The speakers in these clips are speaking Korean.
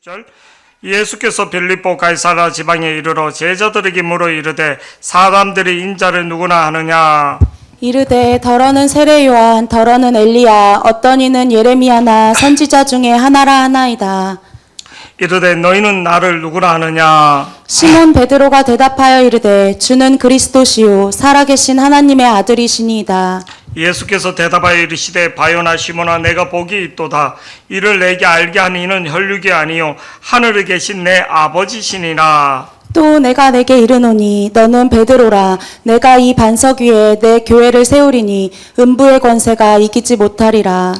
20절 예수께서 빌립보 가이사랴 지방에 이르러 제자들에게 물어 이르되 사람들이 인자를 누구나 하느냐. 이르되 더러는 세례 요한, 더러는 엘리야, 어떤 이는 예레미야나 선지자 중에 하나라 하나이다. 이르되 너희는 나를 누구라 하느냐. 시몬 베드로가 대답하여 이르되 주는 그리스도시요 살아계신 하나님의 아들이시니이다. 예수께서 대답하여 이르시되 바요나 시몬아 내가 복이 있도다. 이를 내게 알게 하는 이는 혈육이 아니요 하늘에 계신 내 아버지시니라. 또 내가 내게 이르노니 너는 베드로라. 내가 이 반석 위에 내 교회를 세우리니 음부의 권세가 이기지 못하리라.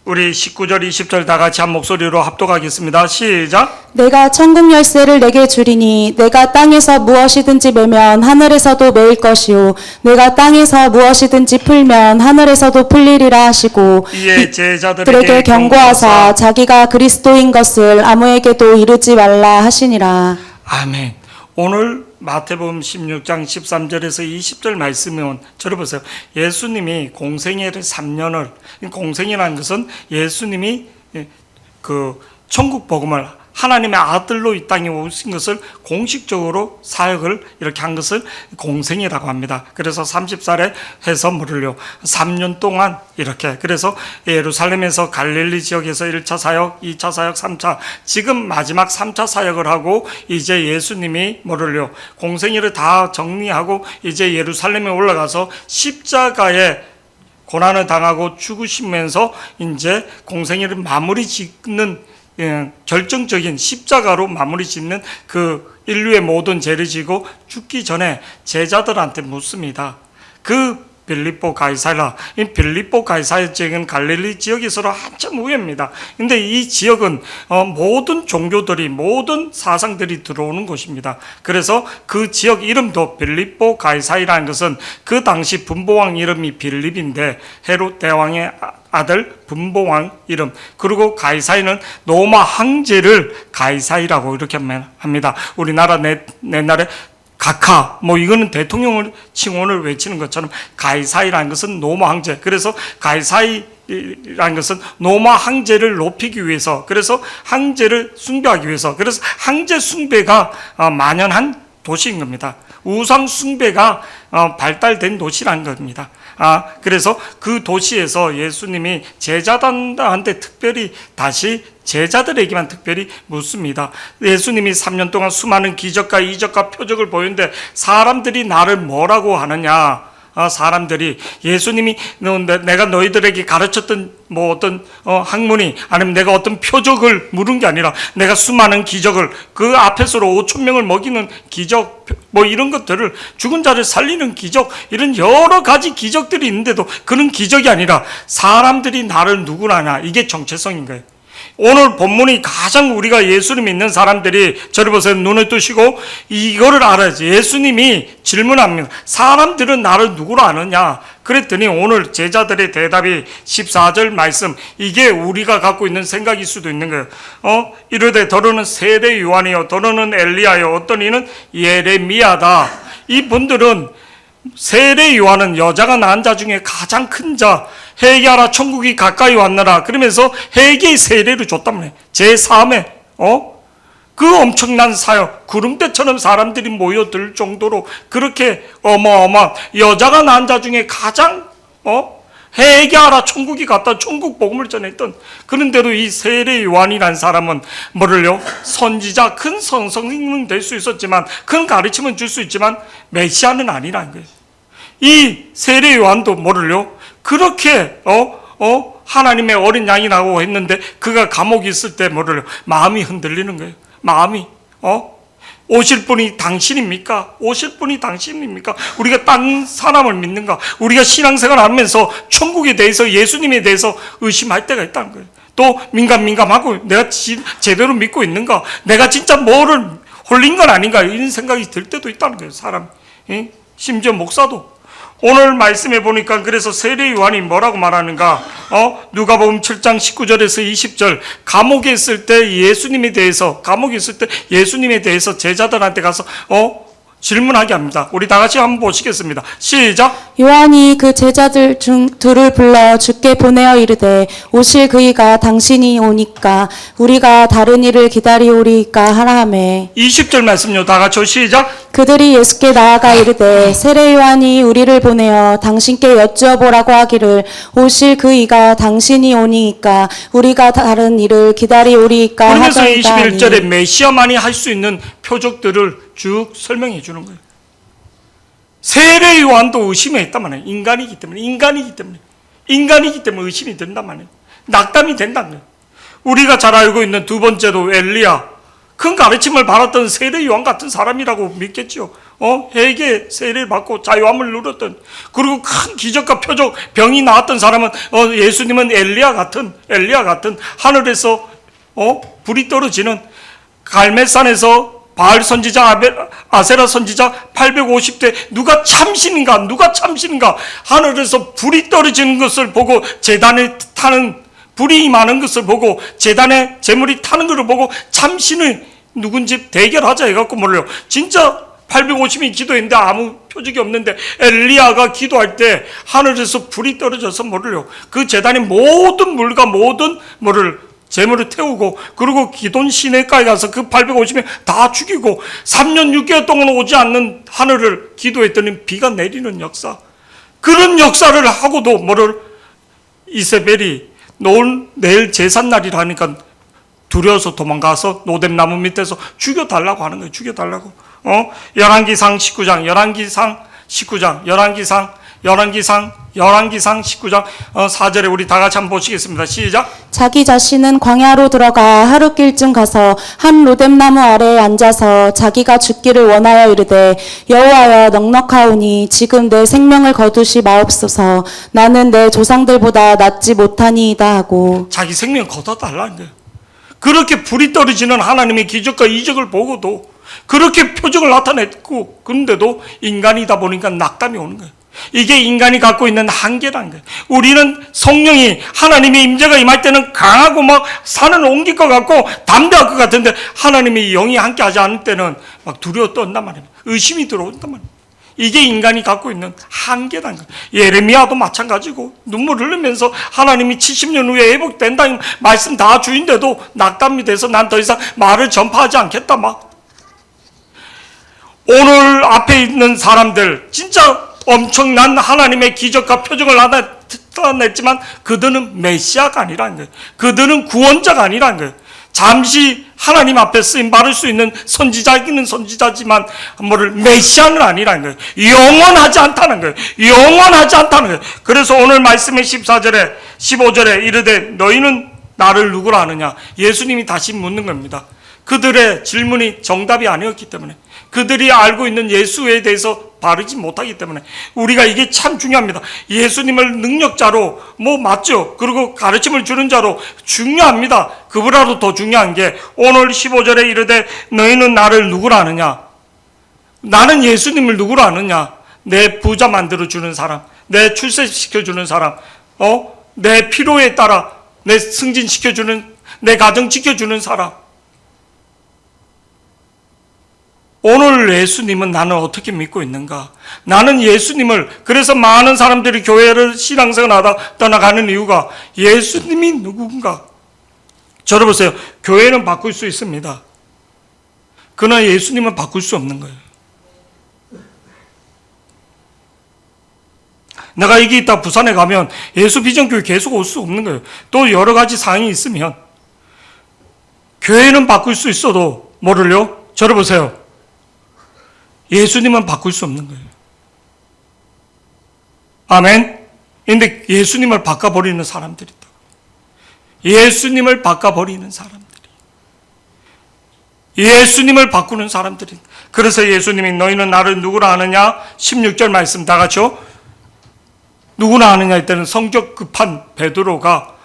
우리 19절 20절 다 같이 한 목소리로 합독하겠습니다. 시작. 내가 천국 열쇠를 내게 주리니 내가 땅에서 무엇이든지 매면 하늘에서도 매일 것이요 내가 땅에서 무엇이든지 풀면 하늘에서도 풀리리라 하시고 이에 제자들에게 들에게 경고하사 자기가 그리스도인 것을 아무에게도 이르지 말라 하시니라. 아멘. 오늘 마태복음 16장 13절에서 20절 말씀은 저를 보세요. 예수님이 공생애를 3년을, 공생이라는 것은 예수님이 그 천국 복음을 하나님의 아들로 이 땅에 오신 것을 공식적으로 사역을 이렇게 한 것을 공생이라고 합니다. 그래서 30살에 해서 물을요 3년 동안 이렇게, 그래서 예루살렘에서 갈릴리 지역에서 1차 사역, 2차 사역, 3차, 지금 마지막 3차 사역을 하고 이제 예수님이 물을요 공생이를 다 정리하고 이제 예루살렘에 올라가서 십자가에 고난을 당하고 죽으시면서 이제 공생애를 마무리 짓는 결정적인 십자가로 마무리 짓는 그 인류의 모든 죄를 지고 죽기 전에 제자들한테 묻습니다. 그 빌립보 가이사랴, 이 빌립보 가이사랴 지역은 갈릴리 지역에서 한참 후입니다. 근데 이 지역은 모든 종교들이, 모든 사상들이 들어오는 곳입니다. 그래서 그 지역 이름도 빌립보 가이사랴라는 것은 그 당시 분보왕 이름이 빌립인데 헤롯 대왕의 아들 분보왕 이름, 그리고 가이사이는 로마 황제를 가이사이라고 이렇게 합니다. 우리나라 옛날에 각하, 이거는 대통령을 칭호를 외치는 것처럼 가이사이라는 것은 로마 황제. 그래서 가이사이라는 것은 로마 황제를 높이기 위해서, 그래서 황제를 숭배하기 위해서, 그래서 황제 숭배가 만연한 도시인 겁니다. 우상 숭배가 발달된 도시라는 겁니다. 그래서 그 도시에서 예수님이 제자들한테 특별히 다시 제자들에게만 특별히 묻습니다. 예수님이 3년 동안 수많은 기적과 이적과 표적을 보였는데 사람들이 나를 뭐라고 하느냐? 사람들이 예수님이 내가 너희들에게 가르쳤던 어떤 학문이 아니면 내가 어떤 표적을 물은 게 아니라 내가 수많은 기적을 그 앞에서로 5천 명을 먹이는 기적 이런 것들을 죽은 자를 살리는 기적 이런 여러 가지 기적들이 있는데도 그런 기적이 아니라 사람들이 나를 누구라냐 이게 정체성인 거예요. 오늘 본문이 가장 우리가 예수를 믿는 사람들이 저를 보세요. 눈을 뜨시고 이거를 알아야지. 예수님이 질문합니다. 사람들은 나를 누구로 아느냐? 그랬더니 오늘 제자들의 대답이 14절 말씀, 이게 우리가 갖고 있는 생각일 수도 있는 거예요. 이르되 더러는 세례 요한이요 더러는 엘리야요 어떤 이는 예레미야다. 이분들은 세례 요한은 여자가 낳은 자 중에 가장 큰 자, 회개하라 천국이 가까이 왔느라 그러면서 회개의 세례를 줬단 말이에요. 제3회 그 엄청난 사역, 구름대처럼 사람들이 모여들 정도로 그렇게 어마어마한 여자가 낳은 자 중에 가장 회개하라 천국이 갔다 천국 복음을 전했던, 그런데도 이 세례 요한이라는 사람은 뭐를요? 선지자, 큰 선생님은 될 수 있었지만 큰 가르침은 줄 수 있지만 메시아는 아니라는 거예요. 이 세례 요한도 뭐를요? 그렇게 하나님의 어린 양이라고 했는데 그가 감옥에 있을 때 뭐를요? 마음이 흔들리는 거예요. 마음이 오실 분이 당신입니까? 오실 분이 당신입니까? 우리가 딴 사람을 믿는가? 우리가 신앙생활 하면서 천국에 대해서 예수님에 대해서 의심할 때가 있다는 거예요. 또 민감하고 내가 제대로 믿고 있는가? 내가 진짜 뭐를 홀린 건 아닌가? 이런 생각이 들 때도 있다는 거예요. 사람, 심지어 목사도. 오늘 말씀해 보니까 그래서 세례 요한이 뭐라고 말하는가? 누가복음 7장 19절에서 20절 감옥에 있을 때 예수님에 대해서 제자들한테 가서 질문하게 합니다. 우리 다 같이 한번 보시겠습니다. 시작. 요한이 그 제자들 중 둘을 불러 주께 보내어 이르되 오실 그이가 당신이 오니까 우리가 다른 일을 기다리오리까 하라 하매 20절 말씀요. 다 같이 시작. 그들이 예수께 나아가 이르되 세례 요한이 우리를 보내어 당신께 여쭈어보라고 하기를 오실 그이가 당신이 오니까 우리가 다른 일을 기다리오리까 그러면서 하더이다 하니 21절에 메시아만이 할 수 있는 표적들을 쭉 설명해 주는 거예요. 세례 요한도 의심에 있단 말이에요. 인간이기 때문에 의심이 된단 말이에요. 낙담이 된다는 거예요. 우리가 잘 알고 있는 두 번째로 엘리야, 큰 가르침을 받았던 세례 요한 같은 사람이라고 믿겠죠. 해에게 세례를 받고 자유함을 누렸던, 그리고 큰 기적과 표적, 병이 나았던 사람은 예수님은 엘리야 같은 하늘에서 불이 떨어지는 갈멜산에서 바알 선지자, 아세라 선지자 850대 누가 참신인가 하늘에서 불이 떨어지는 것을 보고 제단에 타는 불이 임하는 것을 보고 제단에 재물이 타는 것을 보고 참신을 누군지 대결하자 해갖고 몰라요. 진짜 850이 기도했는데 아무 표적이 없는데 엘리야가 기도할 때 하늘에서 불이 떨어져서 몰라요. 그 제단의 모든 물과 모든 재물을 태우고, 그리고 기돈 시내가에 가서 그 850명 다 죽이고 3년 6개월 동안 오지 않는 하늘을 기도했더니 비가 내리는 역사, 그런 역사를 하고도 이세벨이 내일 제삿날이라 하니까 두려워서 도망가서 노뎀나무 밑에서 죽여달라고 하는 거예요. 죽여달라고. 열왕기상 19장 19장 4절에 우리 다 같이 한번 보시겠습니다. 시작. 자기 자신은 광야로 들어가 하루길쯤 가서 한 로뎀나무 아래에 앉아서 자기가 죽기를 원하여 이르되 여호와여 넉넉하오니 지금 내 생명을 거두시 마옵소서. 나는 내 조상들보다 낫지 못하니이다 하고 자기 생명 거둬달라는 거예요. 그렇게 불이 떨어지는 하나님의 기적과 이적을 보고도 그렇게 표적을 나타냈고, 그런데도 인간이다 보니까 낙담이 오는 거예요. 이게 인간이 갖고 있는 한계라는 거예요. 우리는 성령이 하나님의 임재가 임할 때는 강하고 막 산을 옮길 것 같고 담대할 것 같은데, 하나님의 영이 함께 하지 않을 때는 막 두려워 떤단 말이에요. 의심이 들어온단 말이에요. 이게 인간이 갖고 있는 한계라는 거예요. 예레미야도 마찬가지고 눈물 흘리면서 하나님이 70년 후에 회복된다 말씀 다 주인데도 낙담이 돼서 난 더 이상 말을 전파하지 않겠다 막. 오늘 앞에 있는 사람들 진짜 엄청난 하나님의 기적과 표적을 나타냈지만 그들은 메시아가 아니라는 거예요. 그들은 구원자가 아니라는 거예요. 잠시 하나님 앞에 쓰임 받을 수 있는 선지자이기는 선지자지만 메시아는 아니라는 거예요. 영원하지 않다는 거예요. 그래서 오늘 말씀의 14절에 15절에 이르되 너희는 나를 누구라 하느냐, 예수님이 다시 묻는 겁니다. 그들의 질문이 정답이 아니었기 때문에, 그들이 알고 있는 예수에 대해서 바르지 못하기 때문에, 우리가 이게 참 중요합니다. 예수님을 능력자로 맞죠. 그리고 가르침을 주는 자로 중요합니다. 그보다도 더 중요한 게 오늘 15절에 이르되 너희는 나를 누구라 하느냐, 나는 예수님을 누구라 하느냐, 내 부자 만들어주는 사람, 내 출세시켜주는 사람, 내 필요에 따라 내 승진시켜주는, 내 가정 지켜주는 사람. 오늘 예수님은 나는 어떻게 믿고 있는가? 나는 예수님을, 그래서 많은 사람들이 교회를 신앙생활 하다 떠나가는 이유가 예수님이 누군가? 저러보세요. 교회는 바꿀 수 있습니다. 그러나 예수님은 바꿀 수 없는 거예요. 내가 여기 있다 부산에 가면 예수 비전교회 계속 올 수 없는 거예요. 또 여러 가지 사항이 있으면 교회는 바꿀 수 있어도 뭐를요? 저러보세요. 예수님은 바꿀 수 없는 거예요. 아멘. 근데 예수님을 바꿔버리는 사람들이 있다. 예수님을 바꿔버리는 사람들이. 예수님을 바꾸는 사람들이. 그래서 예수님이 너희는 나를 누구라 하느냐? 16절 말씀 다 같이요. 누구나 아느냐 할 때는 성격 급한 베드로가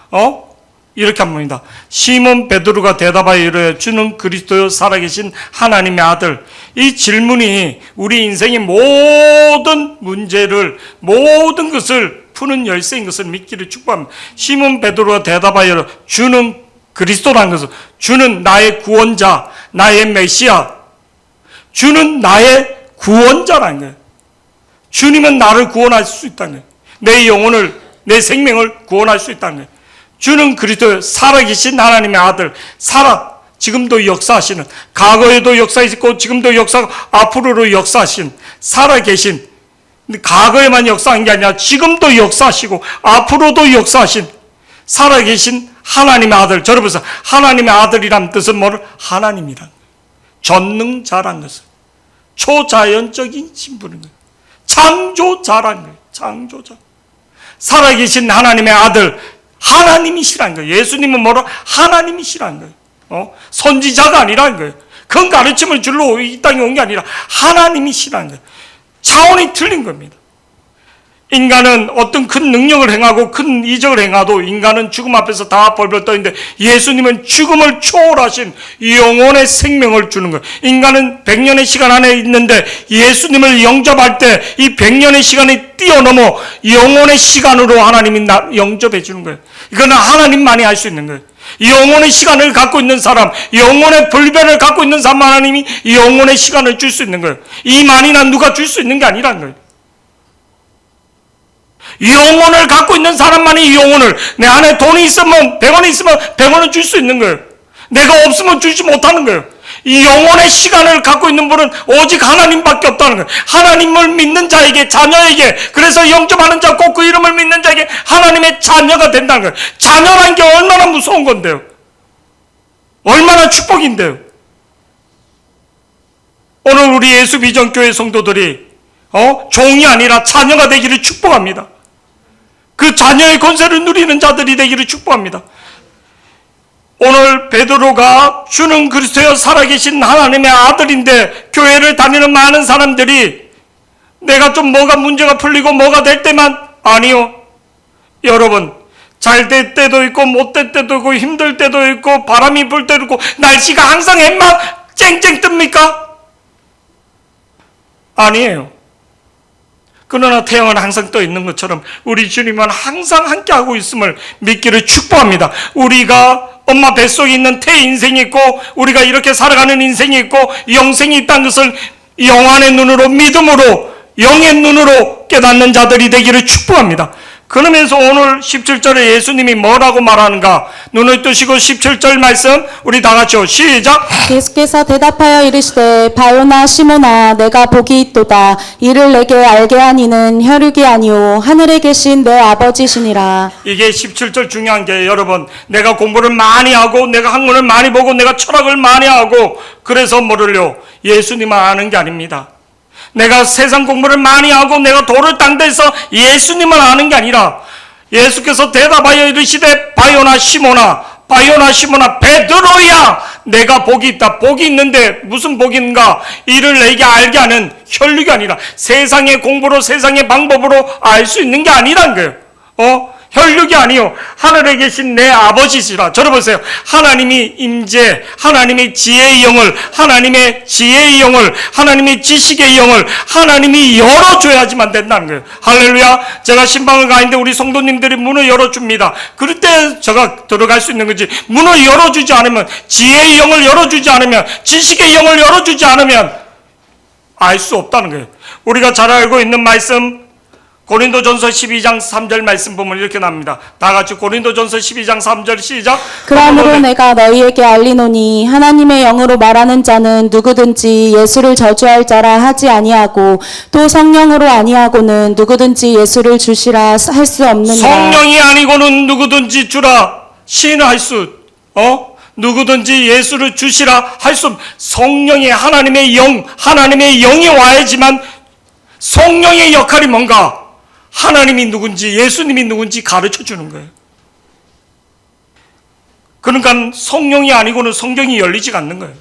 이렇게 합니다. 시몬 베드로가 대답하여 이르되 주는 그리스도요 살아계신 하나님의 아들. 이 질문이 우리 인생의 모든 문제를, 모든 것을 푸는 열쇠인 것을 믿기를 축복합니다. 시몬 베드로가 대답하여 주는 그리스도라는 것은, 주는 나의 구원자, 나의 메시아, 주는 나의 구원자라는 거예요. 주님은 나를 구원할 수 있다는 거예요. 내 영혼을, 내 생명을 구원할 수 있다는 거예요. 주는 그리스도 살아계신 하나님의 아들, 지금도 역사하시는, 과거에도 역사했고 지금도 역사하고 앞으로도 역사하신, 살아계신, 과거에만 역사한 게 아니라 지금도 역사하시고 앞으로도 역사하신 살아계신 하나님의 아들. 저를 보세요. 하나님의 아들이란 뜻은 뭐를? 하나님이란 거예요. 전능자란 것은 초자연적인 신분인 거예요. 창조자란 거예요. 창조자. 살아계신 하나님의 아들, 하나님이시란 거예요. 예수님은 뭐로? 하나님이시란 거예요. 선지자가 아니라는 거예요. 큰 가르침을 줄로 이 땅에 온 게 아니라 하나님이시란 거예요. 차원이 틀린 겁니다. 인간은 어떤 큰 능력을 행하고 큰 이적을 행하도 인간은 죽음 앞에서 다 벌벌 떠있는데 예수님은 죽음을 초월하신 영혼의 생명을 주는 거예요. 인간은 100년의 시간 안에 있는데 예수님을 영접할 때 이 100년의 시간이 뛰어넘어 영혼의 시간으로 하나님이 영접해 주는 거예요. 이거는 하나님만이 할 수 있는 거예요. 영혼의 시간을 갖고 있는 사람, 영혼의 불변을 갖고 있는 사람, 하나님이 영혼의 시간을 줄 수 있는 거예요. 이만이나 누가 줄 수 있는 게 아니라는 거예요. 영혼을 갖고 있는 사람만이 영혼을, 내 안에 돈이 있으면 100원이 있으면 100원을 줄 수 있는 거예요. 내가 없으면 주지 못하는 거예요. 이 영혼의 시간을 갖고 있는 분은 오직 하나님밖에 없다는 거예요. 하나님을 믿는 자에게, 자녀에게, 그래서 영접하는 자, 꼭 그 이름을 믿는 자에게 하나님의 자녀가 된다는 거예요. 자녀란 게 얼마나 무서운 건데요. 얼마나 축복인데요. 오늘 우리 예수비전교회 성도들이 종이 아니라 자녀가 되기를 축복합니다. 그 자녀의 권세를 누리는 자들이 되기를 축복합니다. 오늘 베드로가 주는 그리스도여 살아계신 하나님의 아들인데 교회를 다니는 많은 사람들이 내가 좀 뭐가 문제가 풀리고 뭐가 될 때만, 아니요. 여러분, 잘 될 때도 있고 못 될 때도 있고 힘들 때도 있고 바람이 불 때도 있고 날씨가 항상 햇만 쨍쨍 뜹니까? 아니에요. 그러나 태양은 항상 떠 있는 것처럼 우리 주님은 항상 함께하고 있음을 믿기를 축복합니다. 우리가 엄마 뱃속에 있는 태 인생이 있고 우리가 이렇게 살아가는 인생이 있고 영생이 있다는 것을 영안의 눈으로, 믿음으로, 영의 눈으로 깨닫는 자들이 되기를 축복합니다. 그러면서 오늘 17절에 예수님이 뭐라고 말하는가? 눈을 뜨시고 17절 말씀 우리 다 같이요. 시작. 예수께서 대답하여 이르시되 바요나 시몬아 내가 복이 있도다. 이를 내게 알게 하니는 혈육이 아니오 하늘에 계신 내 아버지시니라. 이게 17절 중요한 게, 여러분, 내가 공부를 많이 하고 내가 학문을 많이 보고 내가 철학을 많이 하고 그래서 뭐를요? 예수님을 아는 게 아닙니다. 내가 세상 공부를 많이 하고 내가 돌을 딴 데서 예수님을 아는 게 아니라 예수께서 대답하여 이르시되 바요나 시몬아, 바요나 시몬아, 베드로야 내가 복이 있다. 복이 있는데 무슨 복이 있는가? 이를 내게 알게 하는 혈육이 아니라 세상의 공부로 세상의 방법으로 알 수 있는 게 아니란 거예요. 혈육이 아니요 하늘에 계신 내 아버지시라. 저를 보세요. 하나님이 임재, 하나님의 지혜의 영을, 하나님의 지혜의 영을, 하나님의 지식의 영을 하나님이 열어줘야지만 된다는 거예요. 할렐루야. 제가 신방을 가는데 우리 성도님들이 문을 열어줍니다. 그럴 때 제가 들어갈 수 있는 거지, 문을 열어주지 않으면, 지혜의 영을 열어주지 않으면, 지식의 영을 열어주지 않으면 알 수 없다는 거예요. 우리가 잘 알고 있는 말씀, 고린도전서 12장 3절 말씀 보면 이렇게 납니다. 다 같이 고린도전서 12장 3절 시작. 그러므로 내가 너희에게 알리노니 하나님의 영으로 말하는 자는 누구든지 예수를 저주할 자라 하지 아니하고 또 성령으로 아니하고는 누구든지 예수를 주시라 할 수 없느니라. 성령이 아니고는 누구든지 주라 시인할 수, 누구든지 예수를 주시라 할 수 없. 성령이, 하나님의 영, 하나님의 영이 와야지만. 성령의 역할이 뭔가? 하나님이 누군지, 예수님이 누군지 가르쳐 주는 거예요. 그러니까 성령이 아니고는 성경이 열리지가 않는 거예요.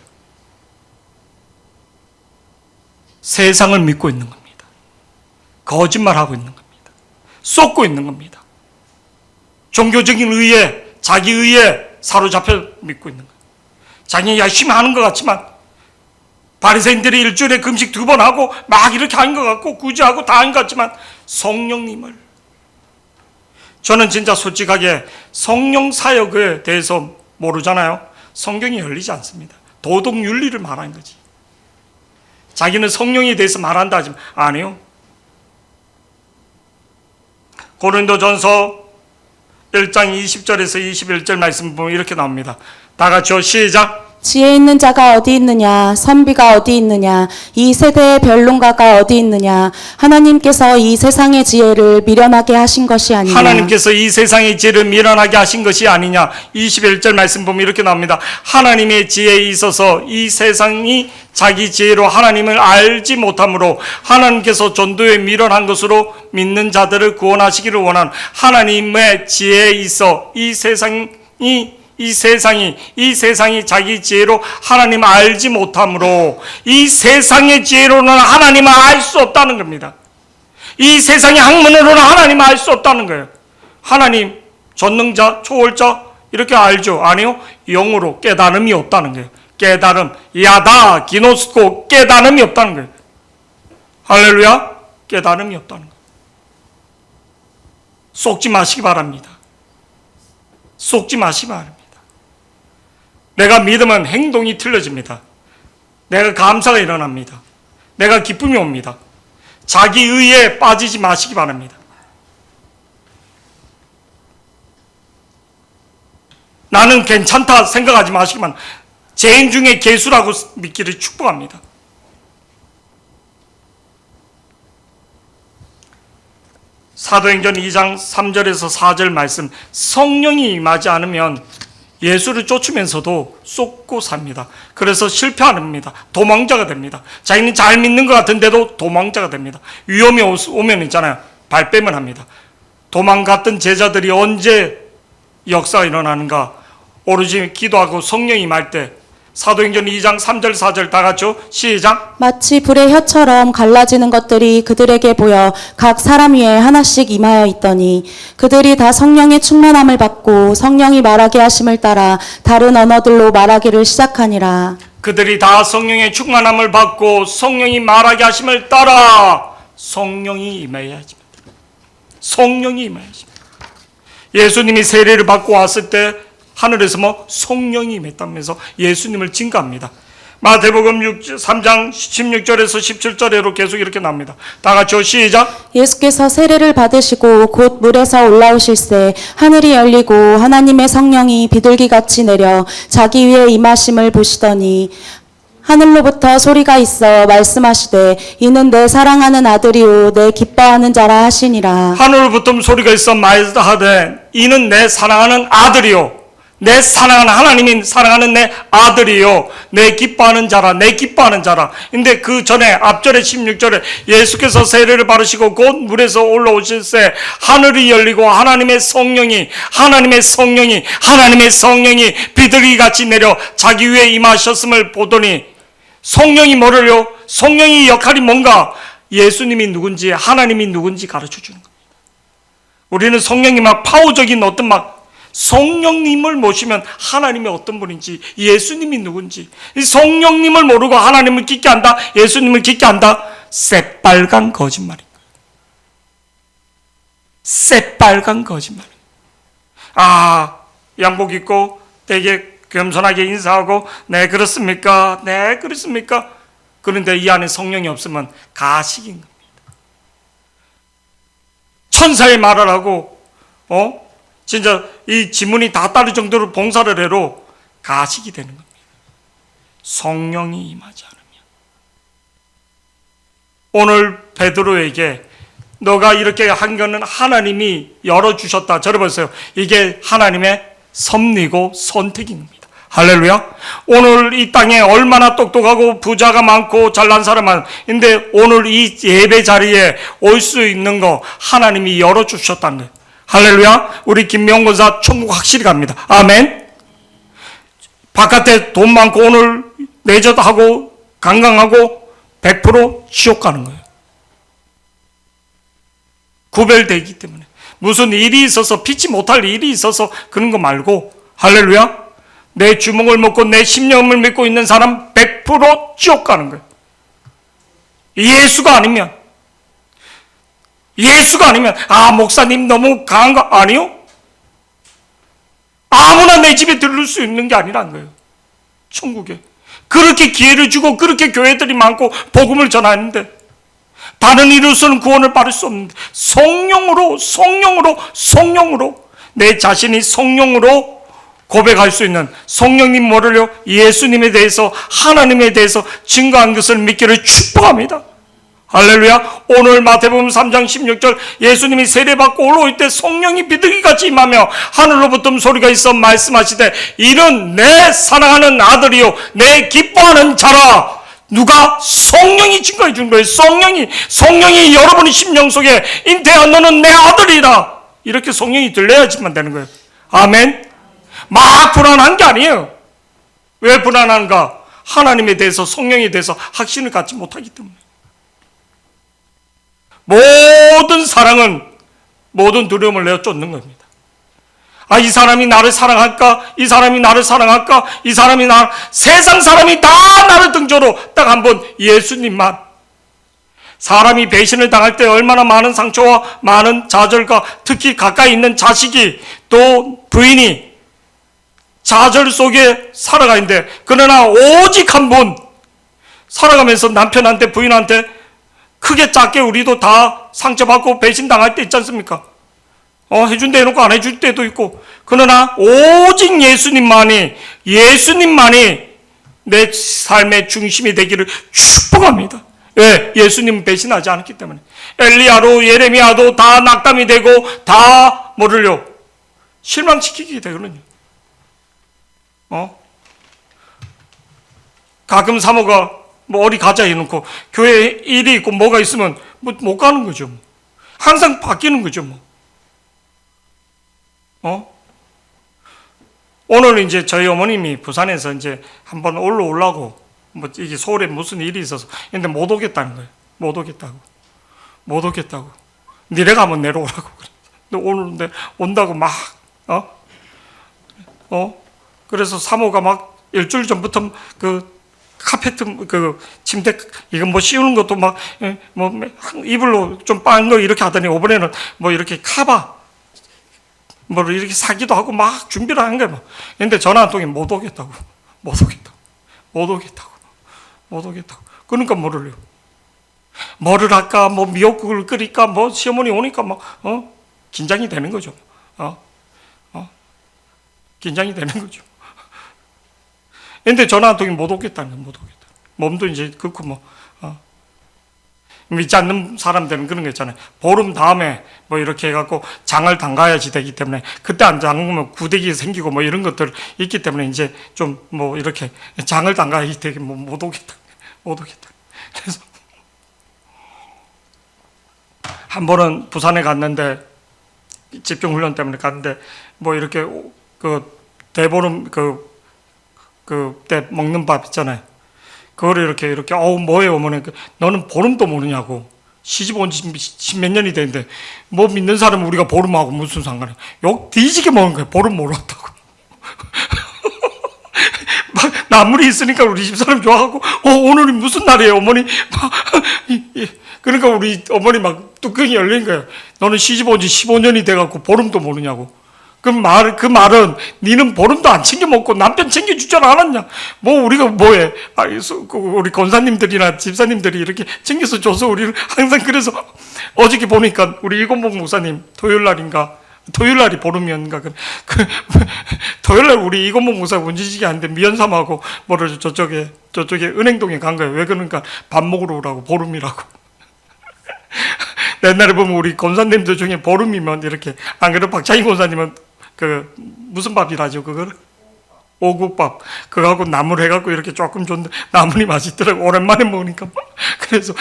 세상을 믿고 있는 겁니다. 거짓말하고 있는 겁니다. 쏟고 있는 겁니다. 종교적인 의에, 자기 의에 사로잡혀 믿고 있는 거예요. 자기 열심히 하는 것 같지만 바리새인들이 일주일에 금식 2번 하고 막 이렇게 하는 것 같고 구제하고 다 하는 것 같지만 성령님을, 저는 진짜 솔직하게 성령 사역에 대해서 모르잖아요. 성경이 열리지 않습니다. 도덕 윤리를 말하는 거지. 자기는 성령에 대해서 말한다 하지만 아니요. 고린도전서 1장 20절에서 21절 말씀 보면 이렇게 나옵니다. 다 같이요. 시작. 지혜 있는 자가 어디 있느냐? 선비가 어디 있느냐? 이 세대의 변론가가 어디 있느냐? 하나님께서 이 세상의 지혜를 미련하게 하신 것이 아니냐? 하나님께서 이 세상의 지혜를 미련하게 하신 것이 아니냐. 21절 말씀 보면 이렇게 나옵니다. 하나님의 지혜에 있어서 이 세상이 자기 지혜로 하나님을 알지 못하므로 하나님께서 전도에 미련한 것으로 믿는 자들을 구원하시기를 원하는 하나님의 지혜에 있어 이 세상이 자기 지혜로 하나님을 알지 못하므로 이 세상의 지혜로는 하나님을 알 수 없다는 겁니다. 이 세상의 학문으로는 하나님을 알 수 없다는 거예요. 하나님 전능자, 초월자 이렇게 알죠? 아니요. 영으로 깨달음이 없다는 거예요. 깨달음, 야다, 기노스코, 깨달음이 없다는 거예요. 할렐루야, 깨달음이 없다는 거예요. 속지 마시기 바랍니다. 속지 마시기 바랍니다. 내가 믿으면 행동이 틀려집니다. 내가 감사가 일어납니다. 내가 기쁨이 옵니다. 자기 의에 빠지지 마시기 바랍니다. 나는 괜찮다 생각하지 마시기만 죄인 중에 괴수라고 믿기를 축복합니다. 사도행전 2장 3절에서 4절 말씀, 성령이 임하지 않으면 예수를 쫓으면서도 쏟고 삽니다. 그래서 실패합니다. 도망자가 됩니다. 자기는 잘 믿는 것 같은데도 도망자가 됩니다. 위험이 오면 있잖아요. 발뺌을 합니다. 도망갔던 제자들이 언제 역사가 일어나는가? 오로지 기도하고 성령이 임할 때. 사도행전 2장 3절 4절 다 같이요. 시작. 마치 불의 혀처럼 갈라지는 것들이 그들에게 보여 각 사람 위에 하나씩 임하여 있더니 그들이 다 성령의 충만함을 받고 성령이 말하게 하심을 따라 다른 언어들로 말하기를 시작하니라. 그들이 다 성령의 충만함을 받고 성령이 말하게 하심을 따라 성령이 임해야지. 성령이 임해야지. 예수님이 세례를 받고 왔을 때 하늘에서 성령이 임했다면서 예수님을 증거합니다. 마태복음 3장 16절에서 17절에로 계속 이렇게 나옵니다. 다 같이 시작. 예수께서 세례를 받으시고 곧 물에서 올라오실새 하늘이 열리고 하나님의 성령이 비둘기같이 내려 자기 위에 임하심을 보시더니 하늘로부터 소리가 있어 말씀하시되 이는 내 사랑하는 아들이요 내 기뻐하는 자라 하시니라. 하늘로부터 소리가 있어 말하되 이는 내 사랑하는 아들이요 내 사랑하는 하나님이 사랑하는 내 아들이요 내 기뻐하는 자라 내 기뻐하는 자라. 근데 그 전에 앞절에 16절에 예수께서 세례를 받으시고 곧 물에서 올라오실새 하늘이 열리고 하나님의 성령이 비둘기같이 내려 자기 위에 임하셨음을 보더니 성령이 뭐를요? 성령의 역할이 뭔가? 예수님이 누군지 하나님이 누군지 가르쳐 주는 겁니다. 우리는 성령이 막 파워적인 어떤 막 성령님을 모시면 하나님이 어떤 분인지 예수님이 누군지 성령님을 모르고 하나님을 깊게 한다 예수님을 깊게 한다 새빨간 거짓말인 거예요. 새빨간 거짓말. 양복 입고 되게 겸손하게 인사하고 네 그렇습니까? 네 그렇습니까? 그런데 이 안에 성령이 없으면 가식인 겁니다. 천사의 말을 하고 진짜 이 지문이 다 따를 정도로 봉사를 해로 가식이 되는 겁니다. 성령이 임하지 않으면. 오늘 베드로에게 너가 이렇게 한 거는 하나님이 열어주셨다. 저러보세요. 이게 하나님의 섭리고 선택인 겁니다. 할렐루야. 오늘 이 땅에 얼마나 똑똑하고 부자가 많고 잘난 사람 많은데 오늘 이 예배 자리에 올 수 있는 거 하나님이 열어주셨다는 거예요. 할렐루야. 우리 김명훈 권사 천국 확실히 갑니다. 아멘. 바깥에 돈 많고 오늘 내젓하고 강강하고 100% 지옥 가는 거예요. 구별되기 때문에. 무슨 일이 있어서 피치 못할 일이 있어서 그런 거 말고 할렐루야. 내 주먹을 먹고 내 신념을 믿고 있는 사람 100% 지옥 가는 거예요. 예수가 아니면 목사님 너무 강한 거 아니요? 아무나 내 집에 들를 수 있는 게 아니라는 거예요. 천국에 그렇게 기회를 주고 그렇게 교회들이 많고 복음을 전하는데 다른 이로서는 구원을 받을 수 없는데 성령으로 내 자신이 성령으로 고백할 수 있는, 성령님 뭐를요? 예수님에 대해서, 하나님에 대해서 증거한 것을 믿기를 축복합니다. 할렐루야. 오늘 마태복음 3장 16절 예수님이 세례받고 올라올 때 성령이 비둘기같이 임하며 하늘로부터 소리가 있어 말씀하시되 이는 내 사랑하는 아들이요 내 기뻐하는 자라. 누가? 성령이 증거해 주는 거예요. 성령이 여러분의 심령 속에 인태야 너는 내 아들이다. 이렇게 성령이 들려야지만 되는 거예요. 아멘. 막 불안한 게 아니에요. 왜 불안한가? 하나님에 대해서, 성령에 대해서 확신을 갖지 못하기 때문에. 모든 사랑은 모든 두려움을 내어 쫓는 겁니다. 아, 이 사람이 나를 사랑할까? 이 사람이 나를 사랑할까? 이 사람이 세상 사람이 다 나를 등져도 딱 한 번 예수님만. 사람이 배신을 당할 때 얼마나 많은 상처와 많은 좌절과 특히 가까이 있는 자식이 또 부인이 좌절 속에 살아가는데, 그러나 오직 한 분 살아가면서 남편한테 부인한테 크게 작게 우리도 다 상처받고 배신당할 때 있지 않습니까? 해준 데 해놓고 안 해줄 때도 있고. 그러나 오직 예수님만이 내 삶의 중심이 되기를 축복합니다. 왜? 예수님은 배신하지 않았기 때문에. 엘리야도 예레미야도 다 낙담이 되고 다 뭐를요? 실망시키게 되거든요. 가끔 사모가 뭐 어디 가자 해놓고 교회에 일이 있고 뭐가 있으면 뭐 못 가는 거죠. 항상 바뀌는 거죠. 오늘 이제 저희 어머님이 부산에서 이제 한번 올라오려고 뭐 이게 서울에 무슨 일이 있어서 근데 못 오겠다는 거예요. 못 오겠다고. 니네가 한번 내려오라고 그래. 근데 오늘 온다고 막 그래서 사모가 막 일주일 전부터 그 카페트 침대 이거 뭐 씌우는 것도 막 뭐 이불로 좀 빠른 거 이렇게 하더니 이번에는 뭐 이렇게 카바 뭐 이렇게 사기도 하고 막 준비를 하는 거야. 근데 전화 한 통에 못 오겠다고. 그러니까 뭐를 할까? 뭐 미역국을 끓일까? 뭐 시어머니 오니까 막 긴장이 되는 거죠. 긴장이 되는 거죠. 근데 전화 한 통에 못 오겠다는 거야. 몸도 이제 그렇고 믿지 않는 사람들은 그런 거 있잖아요. 보름 다음에 뭐 이렇게 해갖고 장을 담가야지 되기 때문에 그때 안 담그면 구데기 생기고 뭐 이런 것들 있기 때문에 이제 좀 뭐 이렇게 장을 담가야지 되게 못 오겠다. 그래서 한 번은 부산에 갔는데 집중훈련 때문에 갔는데 뭐 이렇게 그 대보름 그때 먹는 밥 있잖아요. 그거를 이렇게 뭐예요 어머니? 너는 보름도 모르냐고. 시집 온 지 십몇 년이 됐는데 뭐 믿는 사람은 우리가 보름하고 무슨 상관이야. 욕 뒤지게 먹은 거야. 보름 모르겠다고. 막 나물이 있으니까 우리 집사람 좋아하고 오늘이 무슨 날이에요 어머니? 그러니까 우리 어머니 막 뚜껑이 열린 거예요. 너는 시집 온 지 15년이 돼갖고 보름도 모르냐고. 그 말은 니는 보름도 안 챙겨 먹고 남편 챙겨줄 줄 알았냐? 뭐 우리가 뭐해? 우리 권사님들이나 집사님들이 이렇게 챙겨서 줘서 우리는 항상 그래서 어저께 보니까 우리 이건복 목사님 토요일날이 보름이었는가 토요일날 우리 이건복 목사가 운지지게 하는데 미연삼하고 뭐를 저쪽에 은행동에 간 거예요. 왜 그러니까 밥 먹으러 오라고 보름이라고. 옛날에 보면 우리 권사님들 중에 보름이면 이렇게 안 그래도 박창희 권사님은 무슨 밥이라죠 그걸? 오곡밥 그거하고 나물 해갖고 이렇게 조금 줬는데 나물이 맛있더라고. 오랜만에 먹으니까. 그래서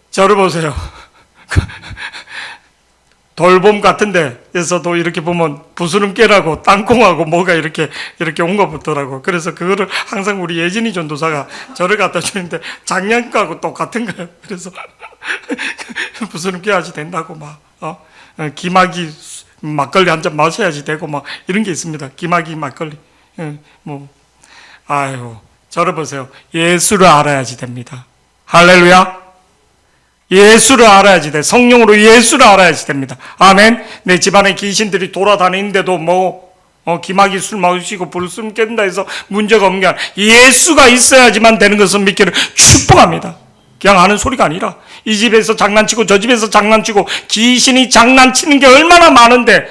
저를 보세요. 돌봄 같은데 에서도 이렇게 보면 부스럼 깨라고 땅콩하고 뭐가 이렇게 온 거 붙더라고. 그래서 그거를 항상 우리 예진이 전도사가 저를 갖다 주는데 작년과하고 똑같은 거예요. 그래서 부스럼 깨야지 된다고 기막이 막걸리 한 잔 마셔야지 되고 이런 게 있습니다. 기막이 막걸리. 저를 보세요. 예수를 알아야지 됩니다. 할렐루야. 예수를 알아야지 돼. 성령으로 예수를 알아야지 됩니다. 아멘. 내 집안에 귀신들이 돌아다니는데도 기막이 술 마시고 불순 깬다 해서 문제가 없는 게 아니라 예수가 있어야지만 되는 것을 믿기를 축복합니다. 그냥 하는 소리가 아니라 이 집에서 장난치고 저 집에서 장난치고 귀신이 장난치는 게 얼마나 많은데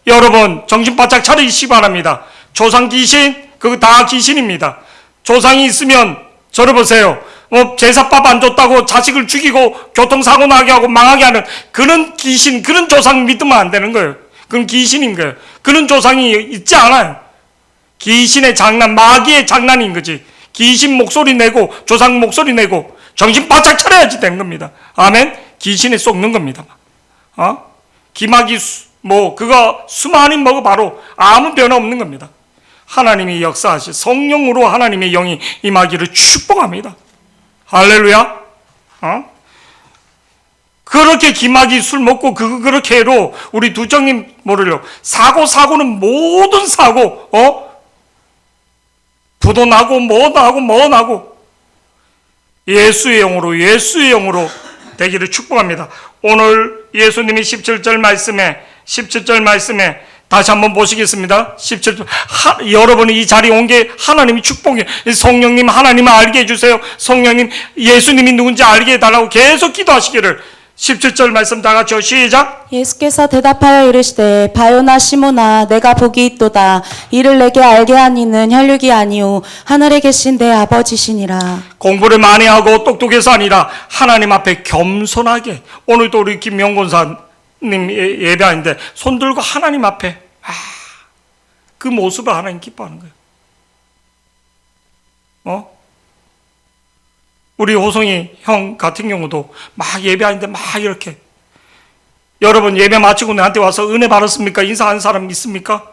여러분 정신 바짝 차리시기 바랍니다. 조상 귀신 그거 다 귀신입니다. 조상이 있으면 저러보세요. 제사밥 안 줬다고 자식을 죽이고 교통사고 나게 하고 망하게 하는 그런 귀신, 그런 조상 믿으면 안 되는 거예요. 그건 귀신인 거예요. 그런 조상이 있지 않아요. 귀신의 장난, 마귀의 장난인 거지. 귀신 목소리 내고 조상 목소리 내고 정신 바짝 차려야지 되는 겁니다. 아멘. 귀신에 속는 겁니다. 기마귀 그거 수많이 먹어봐도 아무 변화 없는 겁니다. 하나님이 역사하시 성령으로 하나님의 영이 임하기를 축복합니다. 할렐루야. 그렇게 기마귀 술 먹고 그렇게 해도 우리 두정님 모르려 사고는 모든 사고 부도 나고 뭐 나고 예수의 영으로 되기를 축복합니다. 오늘 예수님이 17절 말씀에 다시 한번 보시겠습니다. 17절 여러분이 이 자리에 온 게 하나님이 축복이에요. 성령님 하나님을 알게 해주세요. 성령님 예수님이 누군지 알게 해달라고 계속 기도하시기를. 17절 말씀 다 같이 시작. 예수께서 대답하여 이르시되 바요나 시모나 내가 복이 있도다. 이를 내게 알게 한 이는 혈육이 아니오 하늘에 계신 내 아버지시니라. 공부를 많이 하고 똑똑해서 아니라 하나님 앞에 겸손하게. 오늘도 우리 김명곤사님 예배하는데 손 들고 하나님 앞에 그 모습을 하나님 기뻐하는 거예요. 우리 호성이 형 같은 경우도 막 예배하는데 막 이렇게 여러분 예배 마치고 나한테 와서 은혜 받았습니까? 인사한 사람 있습니까?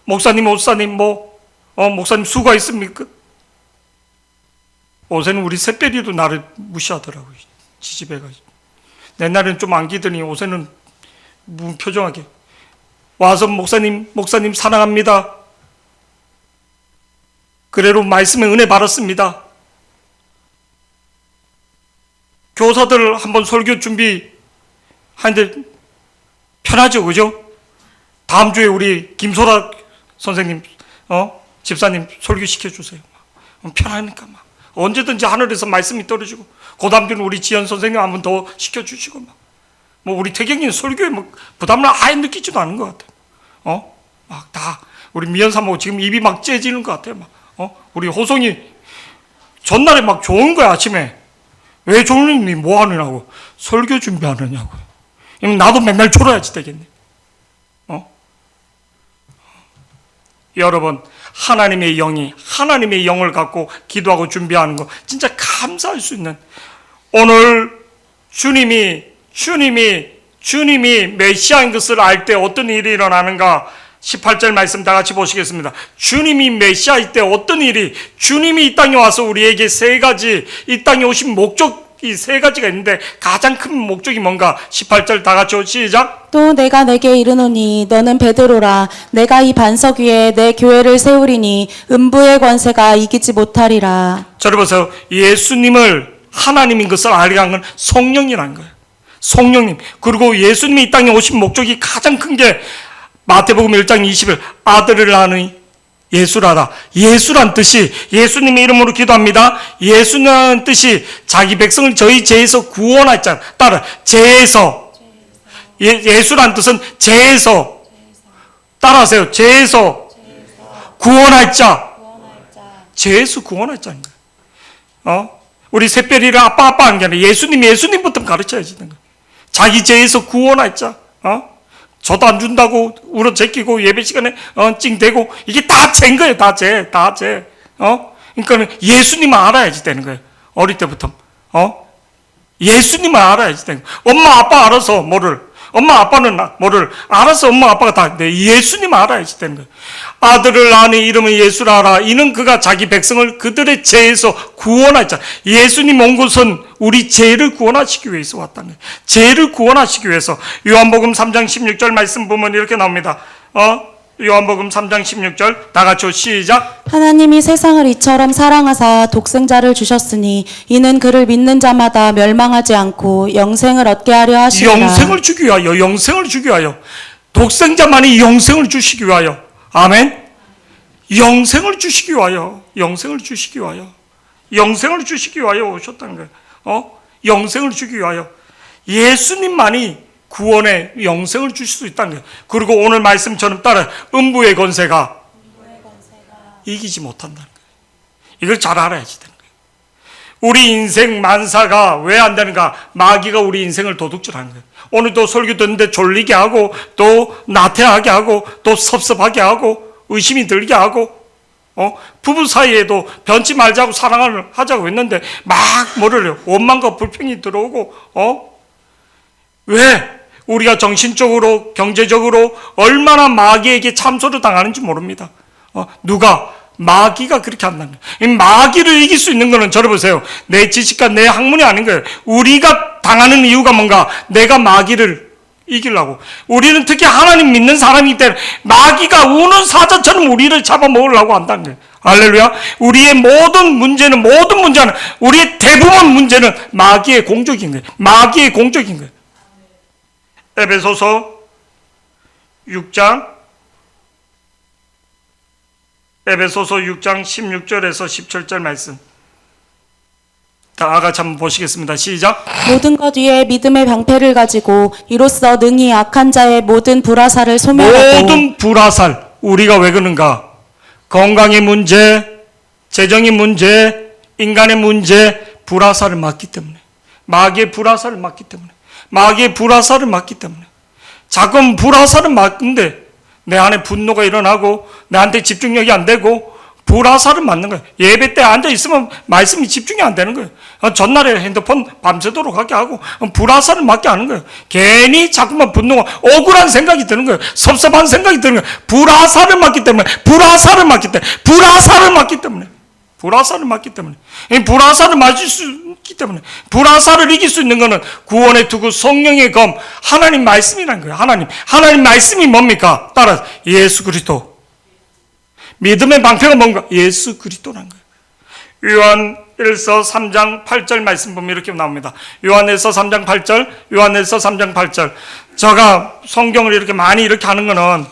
목사님 목사님 수고 있습니까? 요새는 우리 새별이도 나를 무시하더라고요. 지지배가지고 옛날에는 좀 안기더니 요새는 무표정하게 와서 목사님 사랑합니다. 그래로 말씀에 은혜 받았습니다. 교사들 한번 설교 준비하는데 편하죠, 그죠? 다음 주에 우리 김소라 선생님, 집사님 설교 시켜주세요. 편하니까 막 언제든지 하늘에서 말씀이 떨어지고, 그 다음 주는 우리 지연 선생님 한번 더 시켜주시고 우리 태경이는 설교에 부담을 아예 느끼지도 않은 것 같아요. 막 다 우리 미연 사모고 지금 입이 막 째지는 것 같아요. 우리 호성이 전날에 막 좋은 거야 아침에. 왜 졸리니 뭐 하느냐고 설교 준비하느냐고. 나도 맨날 졸아야지 되겠네. 여러분 하나님의 영을 갖고 기도하고 준비하는 거 진짜 감사할 수 있는. 오늘 주님이 메시아인 것을 알 때 어떤 일이 일어나는가. 18절 말씀 다 같이 보시겠습니다. 주님이 메시아일 때 어떤 일이, 주님이 이 땅에 와서 우리에게 세 가지, 이 땅에 오신 목적이 세 가지가 있는데 가장 큰 목적이 뭔가. 18절 다 같이 시작. 또 내가 내게 이르노니 너는 베드로라. 내가 이 반석 위에 내 교회를 세우리니 음부의 권세가 이기지 못하리라. 저를 보세요. 예수님을 하나님인 것을 알게 한 건 성령이라는 거예요. 성령님. 그리고 예수님이 이 땅에 오신 목적이 가장 큰 게 마태복음 1장 20일 아들을 낳으니 예수라라. 예수란 뜻이 예수님의 이름으로 기도합니다. 예수라는 뜻이 자기 백성을 저희 죄에서 구원하였잖아. 따라 죄에서. 예수란 뜻은 죄에서. 따라하세요. 죄에서 구원할 자. 죄에서 구원할 자인 거예요. 우리 새별이를 아빠 하는 게 아니라 예수님부터 가르쳐야지 되는 거예요. 자기 죄에서 구원할 자. 저도 안 준다고 울어 제끼고 예배 시간에 찡대고 이게 다 죄인 거예요. 다 죄. 그러니까 예수님을 알아야지 되는 거예요. 어릴 때부터. 예수님을 알아야지 되는 거예요. 엄마 아빠 알아서 엄마 아빠는 뭐를 알아서 엄마 아빠가 다 내 예수님 알아야지 되는 거예요. 아들을 낳으니 이름은 예수라 하라. 이는 그가 자기 백성을 그들의 죄에서 구원하자. 예수님 온 것은 우리 죄를 구원하시기 위해서 왔다는 거예요. 죄를 구원하시기 위해서. 요한복음 3장 16절 말씀 보면 이렇게 나옵니다. 요한복음 3장 16절 다 같이 시작. 하나님이 세상을 이처럼 사랑하사 독생자를 주셨으니 이는 그를 믿는 자마다 멸망하지 않고 영생을 얻게 하려 하시니라. 영생을 주기 위하여. 독생자만이 영생을 주시기 위하여. 아멘. 영생을 주시기 위하여 오셨다는 거예요. 영생을 주기 위하여 예수님만이 구원의 영생을 주실 수 있다는 거예요. 그리고 오늘 말씀처럼 따라 음부의 권세가 이기지 못한다는 거예요. 이걸 잘 알아야지 되는 거예요. 우리 인생 만사가 왜 안 되는가? 마귀가 우리 인생을 도둑질하는 거예요. 오늘도 설교 듣는데 졸리게 하고, 또 나태하게 하고, 또 섭섭하게 하고, 의심이 들게 하고, 부부 사이에도 변치 말자고 사랑을 하자고 했는데 막 뭐를 해요? 원망과 불평이 들어오고, 왜? 우리가 정신적으로, 경제적으로 얼마나 마귀에게 참소를 당하는지 모릅니다. 누가? 마귀가 그렇게 한다는 거예요. 이 마귀를 이길 수 있는 거는 저를 보세요. 내 지식과 내 학문이 아닌 거예요. 우리가 당하는 이유가 뭔가? 내가 마귀를 이기려고. 우리는 특히 하나님 믿는 사람이기 때문에 마귀가 우는 사자처럼 우리를 잡아먹으려고 한다는 거예요. 할렐루야. 우리의 모든 문제는, 우리의 대부분 문제는 마귀의 공적인 거예요. 마귀의 공적인 거예요. 에베소서 6장 16절에서 17절 말씀. 다 같이 한번 보시겠습니다. 시작. 모든 것 위에 믿음의 방패를 가지고 이로써 능히 악한 자의 모든 불화살을 소멸하고. 모든 불화살. 우리가 왜 그런가? 건강의 문제, 재정의 문제, 인간의 문제, 불화살을 맞기 때문에. 마귀의 불화살을 맞기 때문에. 자꾸 불화살을 맞는데 내 안에 분노가 일어나고 나한테 집중력이 안 되고 불화살을 맞는 거예요. 예배 때 앉아 있으면 말씀이 집중이 안 되는 거예요. 전날에 핸드폰 밤새도록 하게 하고 불화살을 맞게 하는 거예요. 괜히 자꾸만 분노가, 억울한 생각이 드는 거예요. 섭섭한 생각이 드는 거예요. 불화살을 맞기 때문에. 이 불화살을 맞을 수 있기 때문에. 불화살을 이길 수 있는 것은 구원의 투구, 성령의 검, 하나님 말씀이라는 거예요. 하나님 말씀이 뭡니까? 따라서 예수 그리스도. 믿음의 방패가 뭔가? 예수 그리스도라는 거예요. 요한일서 3장 8절 말씀 보면 이렇게 나옵니다. 요한일서 3장 8절. 제가 성경을 이렇게 많이 이렇게 하는 거는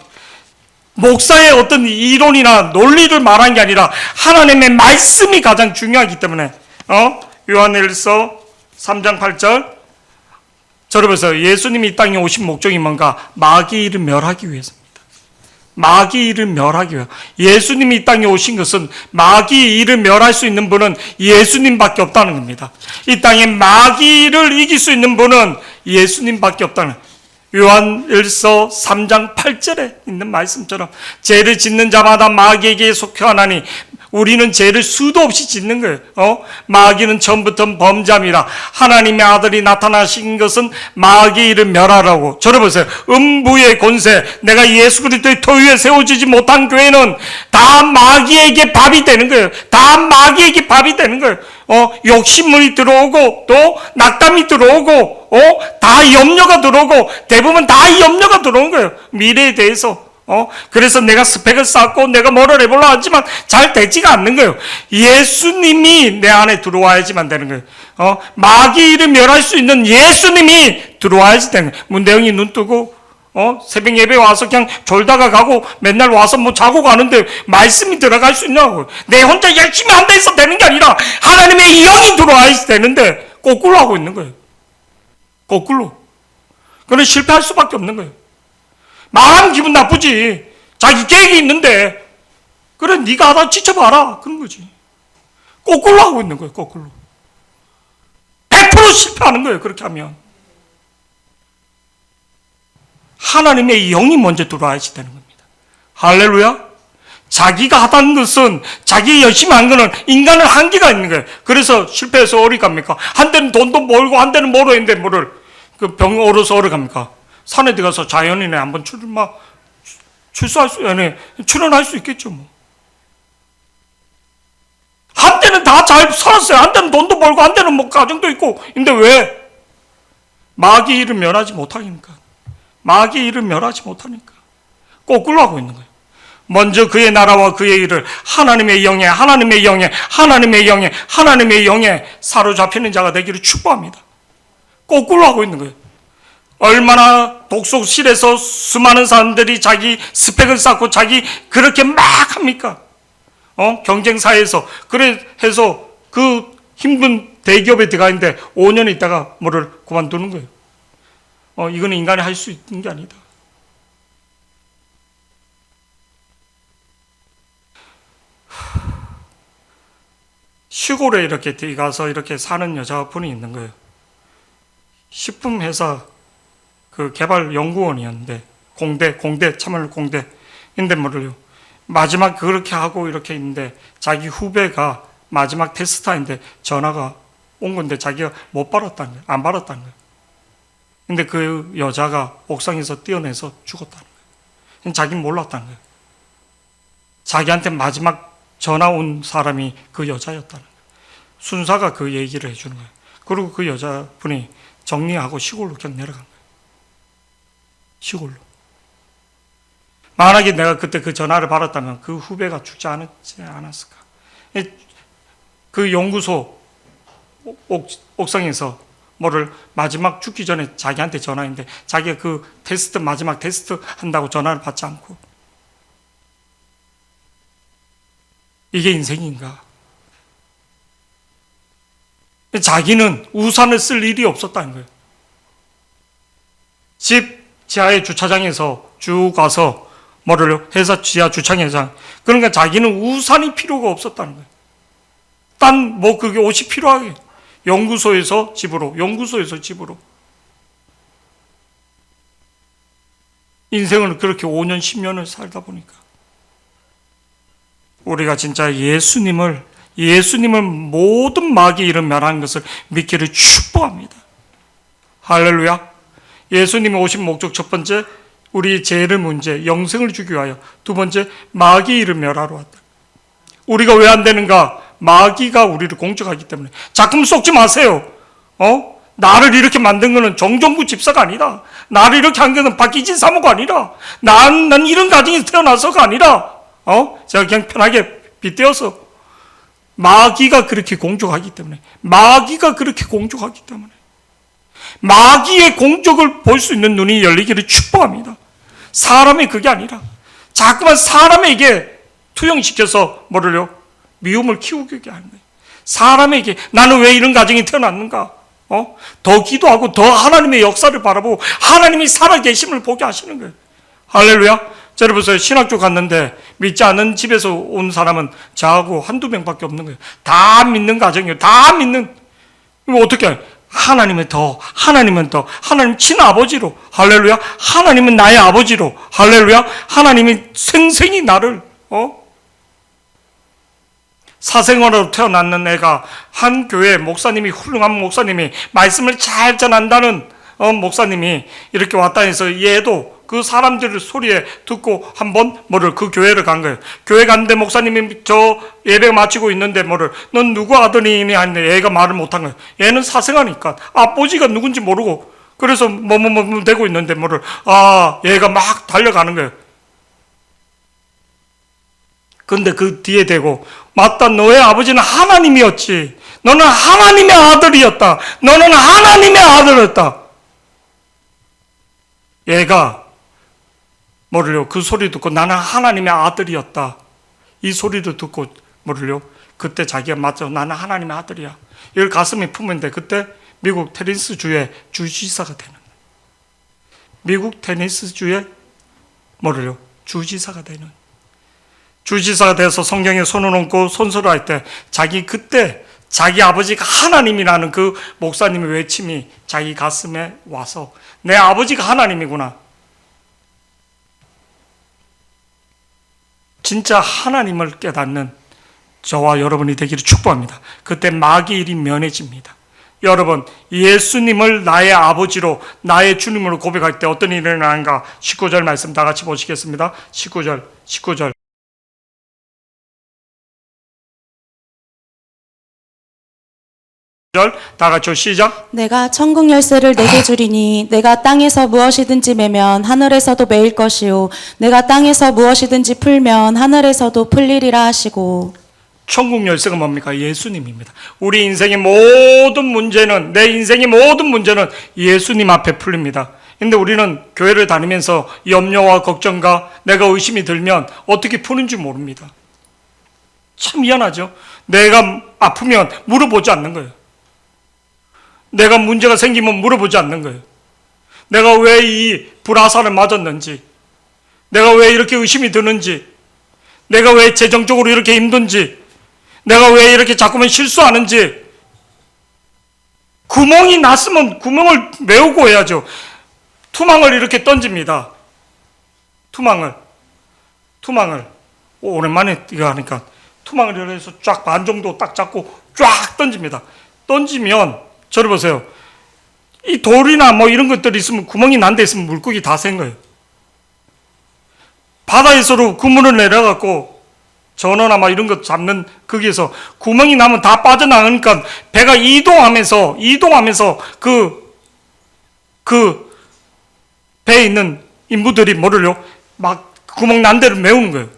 목사의 어떤 이론이나 논리를 말한 게 아니라 하나님의 말씀이 가장 중요하기 때문에. 요한일서 3장 8절. 저를 보세요. 예수님이 이 땅에 오신 목적이 뭔가? 마귀를 멸하기 위해서입니다. 예수님이 이 땅에 오신 것은 마귀 일을 멸할 수 있는 분은 예수님밖에 없다는 겁니다. 이 땅에 마귀를 이길 수 있는 분은 예수님밖에 없다는 거예요. 요한일서 3장 8절에 있는 말씀처럼 죄를 짓는 자마다 마귀에게 속하나니 우리는 죄를 수도 없이 짓는 거예요. 마귀는 처음부터 범죄함이라. 하나님의 아들이 나타나신 것은 마귀 일을 멸하라고. 저를 보세요. 음부의 권세, 내가 예수 그리스도의 터 위에 세워지지 못한 교회는 다 마귀에게 밥이 되는 거예요. 욕심물이 들어오고 또 낙담이 들어오고 다 염려가 들어오고 대부분 다 염려가 들어온 거예요. 미래에 대해서. 그래서 내가 스펙을 쌓고 내가 뭐를 해보려 하지만 잘 되지가 않는 거예요. 예수님이 내 안에 들어와야지만 되는 거예요. 마귀 일을 멸할 수 있는 예수님이 들어와야지 되는 거예요. 문대영이 눈 뜨고 새벽 예배 와서 그냥 졸다가 가고 맨날 와서 뭐 자고 가는데 말씀이 들어갈 수 있냐고요. 내 혼자 열심히 한다 해서 되는 게 아니라 하나님의 영이 들어와야지 되는데 거꾸로 하고 있는 거예요. 그럼 실패할 수밖에 없는 거예요. 말하면 기분 나쁘지. 자기 계획이 있는데 그래 네가 하다 지쳐봐라 그런 거지. 거꾸로 하고 있는 거예요. 100% 실패하는 거예요. 그렇게 하면 하나님의 영이 먼저 들어와야지 되는 겁니다. 할렐루야. 자기가 하던 것은, 자기 열심히 한 거는 인간은 한계가 있는 거예요. 그래서 실패해서 어디 갑니까? 한때는 돈도 벌고 한때는 뭐로 했는데 뭐를 병 얼어서 어디 갑니까? 산에 들어가서 자연인에 한번 출연할 수 있겠죠 뭐. 한때는 다 잘 살았어요. 한때는 돈도 벌고 한때는 뭐 가정도 있고. 근데 왜? 마귀 일을 멸하지 못하니까. 거꾸로 하고 있는 거예요. 먼저 그의 나라와 그의 일을 하나님의 영에 사로잡히는 자가 되기를 축복합니다. 거꾸로 하고 있는 거예요. 얼마나 독서실에서 수많은 사람들이 자기 스펙을 쌓고 자기 그렇게 막 합니까? 경쟁사에서 그래 해서 그 힘든 대기업에 들어가 있는데 5년 있다가 뭐를 그만두는 거예요. 이거는 인간이 할 수 있는 게 아니다. 시골에 이렇게 들어가서 이렇게 사는 여자분이 있는 거예요. 식품 회사 그 개발 연구원이었는데 참을 공대인데 뭐를요. 마지막 그렇게 하고 이렇게 있는데 자기 후배가 마지막 테스트인데 전화가 온 건데 자기가 못 받았다는 거예요. 안 받았다는 거예요. 근데 그 여자가 옥상에서 뛰어내서 죽었다는 거예요. 자기는 몰랐다는 거예요. 자기한테 마지막 전화 온 사람이 그 여자였다는 거예요. 순사가 그 얘기를 해주는 거예요. 그리고 그 여자분이 정리하고 시골로 그냥 내려간 거예요. 시골로. 만약에 내가 그때 그 전화를 받았다면 그 후배가 죽지 않았을까? 그 연구소 옥상에서 뭐를 마지막 죽기 전에 자기한테 전화했는데 자기가 그 마지막 테스트 한다고 전화를 받지 않고 이게 인생인가? 자기는 우산을 쓸 일이 없었다는 거예요. 집 지하의 주차장에서 쭉 가서 뭐를 회사 지하 주차장에서 그러니까 자기는 우산이 필요가 없었다는 거예요. 딴 뭐 그게 옷이 필요하게 연구소에서 집으로 인생을 그렇게 5년 10년을 살다 보니까 우리가 진짜 예수님을 모든 마귀 이름 멸하는 것을 믿기를 축복합니다. 할렐루야. 예수님이 오신 목적 첫 번째 우리 죄의 문제 영생을 주기 위하여, 두 번째 마귀 이름 멸하러 왔다. 우리가 왜 안 되는가? 마귀가 우리를 공격하기 때문에. 작품 속지 마세요. 나를 이렇게 만든 거는 정정구 집사가 아니다. 나를 이렇게 한 거는 박기진 사모가 아니라 난 이런 가정에서 태어나서가 아니라 제가 그냥 편하게 빗대어서 마귀가 그렇게 공격하기 때문에 마귀의 공격을 볼 수 있는 눈이 열리기를 축복합니다. 사람의 그게 아니라 자꾸만 사람에게 투영시켜서 뭐를요? 미움을 키우게 하는 거예요. 사람에게 나는 왜 이런 가정에 태어났는가? 더 기도하고 더 하나님의 역사를 바라보고 하나님이 살아계심을 보게 하시는 거예요. 할렐루야. 여러분 신학교 갔는데 믿지 않는 집에서 온 사람은 저하고 한두 명밖에 없는 거예요. 다 믿는 가정이에요. 다 믿는. 이거 어떻게 해요? 하나님은 하나님 친아버지로, 할렐루야. 하나님은 나의 아버지로, 할렐루야. 하나님이 생생히 나를 사생활로 태어났는 애가 한 교회 목사님이, 훌륭한 목사님이, 말씀을 잘 전한다는 목사님이 이렇게 왔다 해서 얘도 그 사람들 소리에 듣고 한번 그 교회를 간 거예요. 교회 갔는데 목사님이 저 예배 마치고 있는데 넌 누구 아들이니 하는데 얘가 말을 못한 거예요. 얘는 사생하니까 아버지가 누군지 모르고 그래서 되고 있는데 얘가 막 달려가는 거예요. 근데 그 뒤에 대고 맞다, 너의 아버지는 하나님이었지. 너는 하나님의 아들이었다. 너는 하나님의 아들이었다. 얘가 그 소리 듣고 나는 하나님의 아들이었다. 이 소리를 듣고 그때 자기가 맞죠. 나는 하나님의 아들이야. 이걸 가슴에 품는데 그때 미국 테니스주의 주지사가 되는 거예요. 미국 테니스주의 주지사가 되는. 주지사가 돼서 성경에 손을 얹고 손수를 할 때 그때 자기 아버지가 하나님이라는 그 목사님의 외침이 자기 가슴에 와서 내 아버지가 하나님이구나. 진짜 하나님을 깨닫는 저와 여러분이 되기를 축복합니다. 그때 마귀 일이 면해집니다. 여러분, 예수님을 나의 아버지로, 나의 주님으로 고백할 때 어떤 일이 일어나는가? 19절 말씀 다 같이 보시겠습니다. 19절. 다 같이 시작. 내가 천국 열쇠를 내게 주리니 내가 땅에서 무엇이든지 매면 하늘에서도 매일 것이요 내가 땅에서 무엇이든지 풀면 하늘에서도 풀리리라 하시고. 천국 열쇠가 뭡니까? 예수님입니다. 우리 인생의 모든 문제는, 내 인생의 모든 문제는 예수님 앞에 풀립니다. 근데 우리는 교회를 다니면서 염려와 걱정과 내가 의심이 들면 어떻게 푸는지 모릅니다. 참 미안하죠. 내가 아프면 물어보지 않는 거예요. 내가 문제가 생기면 물어보지 않는 거예요. 내가 왜 이 불화살을 맞았는지, 내가 왜 이렇게 의심이 드는지, 내가 왜 재정적으로 이렇게 힘든지, 내가 왜 이렇게 자꾸만 실수하는지, 구멍이 났으면 구멍을 메우고 해야죠. 투망을 이렇게 던집니다. 투망을. 오랜만에 이거 하니까 투망을 이렇게 해서 쫙 반 정도 딱 잡고 쫙 던집니다. 던지면 저를 보세요. 이 돌이나 뭐 이런 것들이 있으면 구멍이 난 데 있으면 물고기 다 센 거예요. 바다에서로 그물을 내려갖고 전어나 막 이런 것 잡는 거기에서 구멍이 나면 다 빠져나가니까 배가 이동하면서 그 배에 있는 인부들이 뭐를요? 막 구멍 난 데를 메우는 거예요.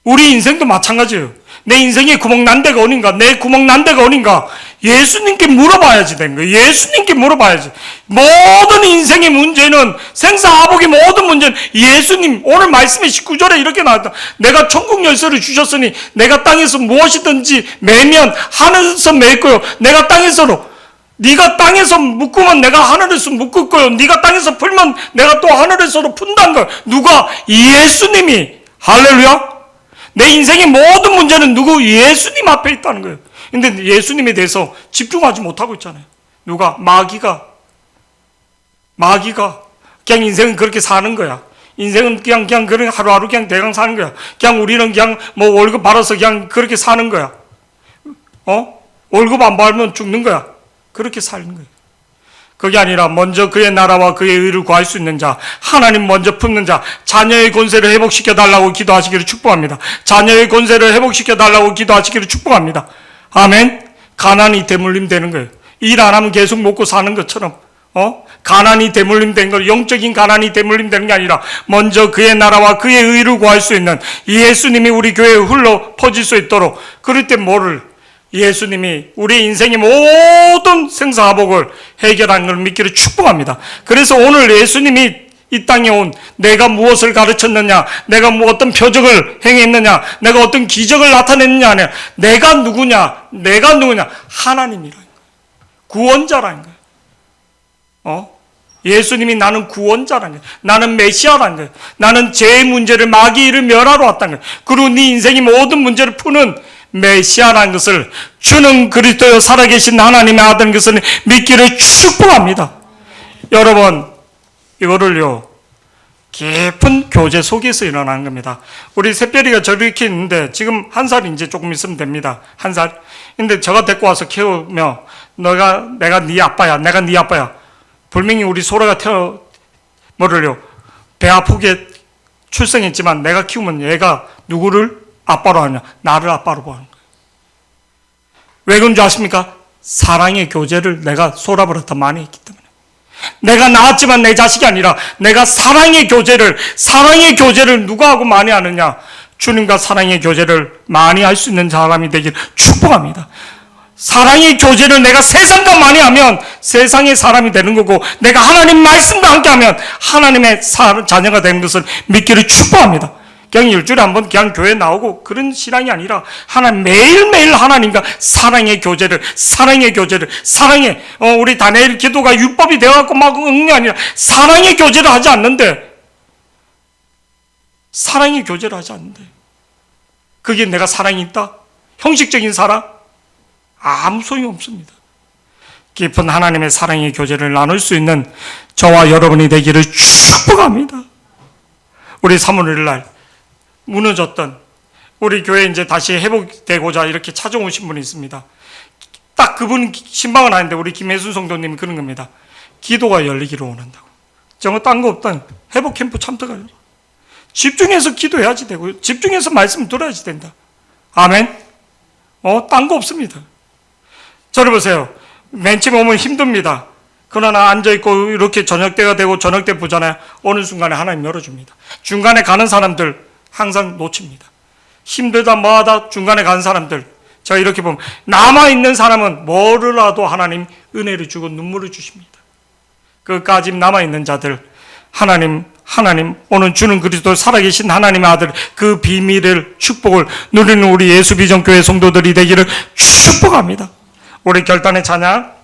우리 인생도 마찬가지예요. 내 인생에 구멍 난 데가 어딘가, 내 구멍 난 데가 어딘가 예수님께 물어봐야지 되는 거예요. 예수님께 물어봐야지. 모든 인생의 문제는, 생사화복의 모든 문제는 예수님, 오늘 말씀의 19절에 이렇게 나왔다. 내가 천국 열쇠를 주셨으니 내가 땅에서 무엇이든지 매면 하늘에서 맬 거요. 내가 땅에서로, 네가 땅에서 묶으면 내가 하늘에서 묶을 거요. 네가 땅에서 풀면 내가 또 하늘에서도 푼다는 거예요. 누가? 예수님이. 할렐루야. 내 인생의 모든 문제는 누구? 예수님 앞에 있다는 거예요. 근데 예수님에 대해서 집중하지 못하고 있잖아요. 누가? 마귀가 그냥 인생은 그렇게 사는 거야. 인생은 그냥 그런 하루하루 그냥 대강 사는 거야. 그냥 우리는 그냥 뭐 월급 받아서 그냥 그렇게 사는 거야. 월급 안 받으면 죽는 거야. 그렇게 사는 거예요. 그게 아니라 먼저 그의 나라와 그의 의를 구할 수 있는 자, 하나님 먼저 품는 자, 자녀의 권세를 회복시켜 달라고 기도하시기를 축복합니다. 자녀의 권세를 회복시켜 달라고 기도하시기를 축복합니다. 아멘. 가난이 대물림 되는 거예요. 일 안 하면 계속 먹고 사는 것처럼 가난이 대물림 된 거, 영적인 가난이 대물림 되는 게 아니라 먼저 그의 나라와 그의 의를 구할 수 있는 예수님이 우리 교회에 흘러 퍼질 수 있도록, 그럴 때 뭐를? 예수님이 우리 인생의 모든 생사화복을 해결하는 걸 믿기를 축복합니다. 그래서 오늘 예수님이 이 땅에 온, 내가 무엇을 가르쳤느냐, 내가 뭐 어떤 표적을 행했느냐, 내가 어떤 기적을 나타냈느냐, 아니야. 내가 누구냐, 하나님이라는 거예요. 구원자라는 거예요. 예수님이 나는 구원자라는 거예요. 나는 메시아라는 거예요. 나는 죄의 문제를, 마귀의 일을 멸하러 왔다는 거예요. 그리고 네 인생의 모든 문제를 푸는 메시아라는 것을, 주는 그리스도여 살아계신 하나님의 아들인 것을 믿기를 축복합니다. 여러분, 이거를요, 깊은 교제 속에서 일어나는 겁니다. 우리 샛별이가 저렇게 있는데 지금 1살 이제 조금 있으면 됩니다. 1살. 근데 저가 데리고 와서 키우며 내가 네 아빠야, 내가 네 아빠야. 분명히 우리 소라가 배 아프게 출생했지만 내가 키우면 얘가 누구를 아빠로 하냐? 나를 아빠로 보는 거예요. 왜 그런 줄 아십니까? 사랑의 교제를 내가 소라버릇 많이 했기 때문에. 내가 낳았지만 내 자식이 아니라 내가 사랑의 교제를 누가 하고 많이 하느냐? 주님과 사랑의 교제를 많이 할 수 있는 사람이 되길 축복합니다. 사랑의 교제를 내가 세상과 많이 하면 세상의 사람이 되는 거고, 내가 하나님 말씀과 함께 하면 하나님의 자녀가 되는 것을 믿기를 축복합니다. 그냥 일주일에 한번 그냥 교회 나오고 그런 신앙이 아니라 하나님 매일매일 하나님과 사랑의 교제를 우리 다니엘 기도가 율법이 되어갖고 막 응이 아니라 사랑의 교제를 하지 않는데 그게 내가 사랑이 있다? 형식적인 사랑? 아무 소용이 없습니다. 깊은 하나님의 사랑의 교제를 나눌 수 있는 저와 여러분이 되기를 축복합니다. 우리 3월 1일 날 무너졌던 우리 교회 이제 다시 회복되고자 이렇게 찾아오신 분이 있습니다. 딱 그분 신방은 아닌데 우리 김혜순 성도님이 그런 겁니다. 기도가 열리기를 원한다고. 정말 딴 거 없다. 회복 캠프 참석하려. 집중해서 기도해야지 되고 집중해서 말씀 들어야지 된다. 아멘. 딴 거 없습니다. 저를 보세요. 맨 처음에 오면 힘듭니다. 그러나 앉아있고 이렇게 저녁 때가 되고 저녁 때 보잖아요. 어느 순간에 하나님 열어줍니다. 중간에 가는 사람들 항상 놓칩니다. 힘들다 뭐하다 중간에 가는 사람들, 제가 이렇게 보면 남아있는 사람은 뭐라도 하나님 은혜를 주고 눈물을 주십니다. 끝까지 남아있는 자들, 하나님 오늘 주는 그리스도 살아계신 하나님의 아들, 그 비밀을, 축복을 누리는 우리 예수비전교회 성도들이 되기를 축복합니다. 우리 결단의 찬양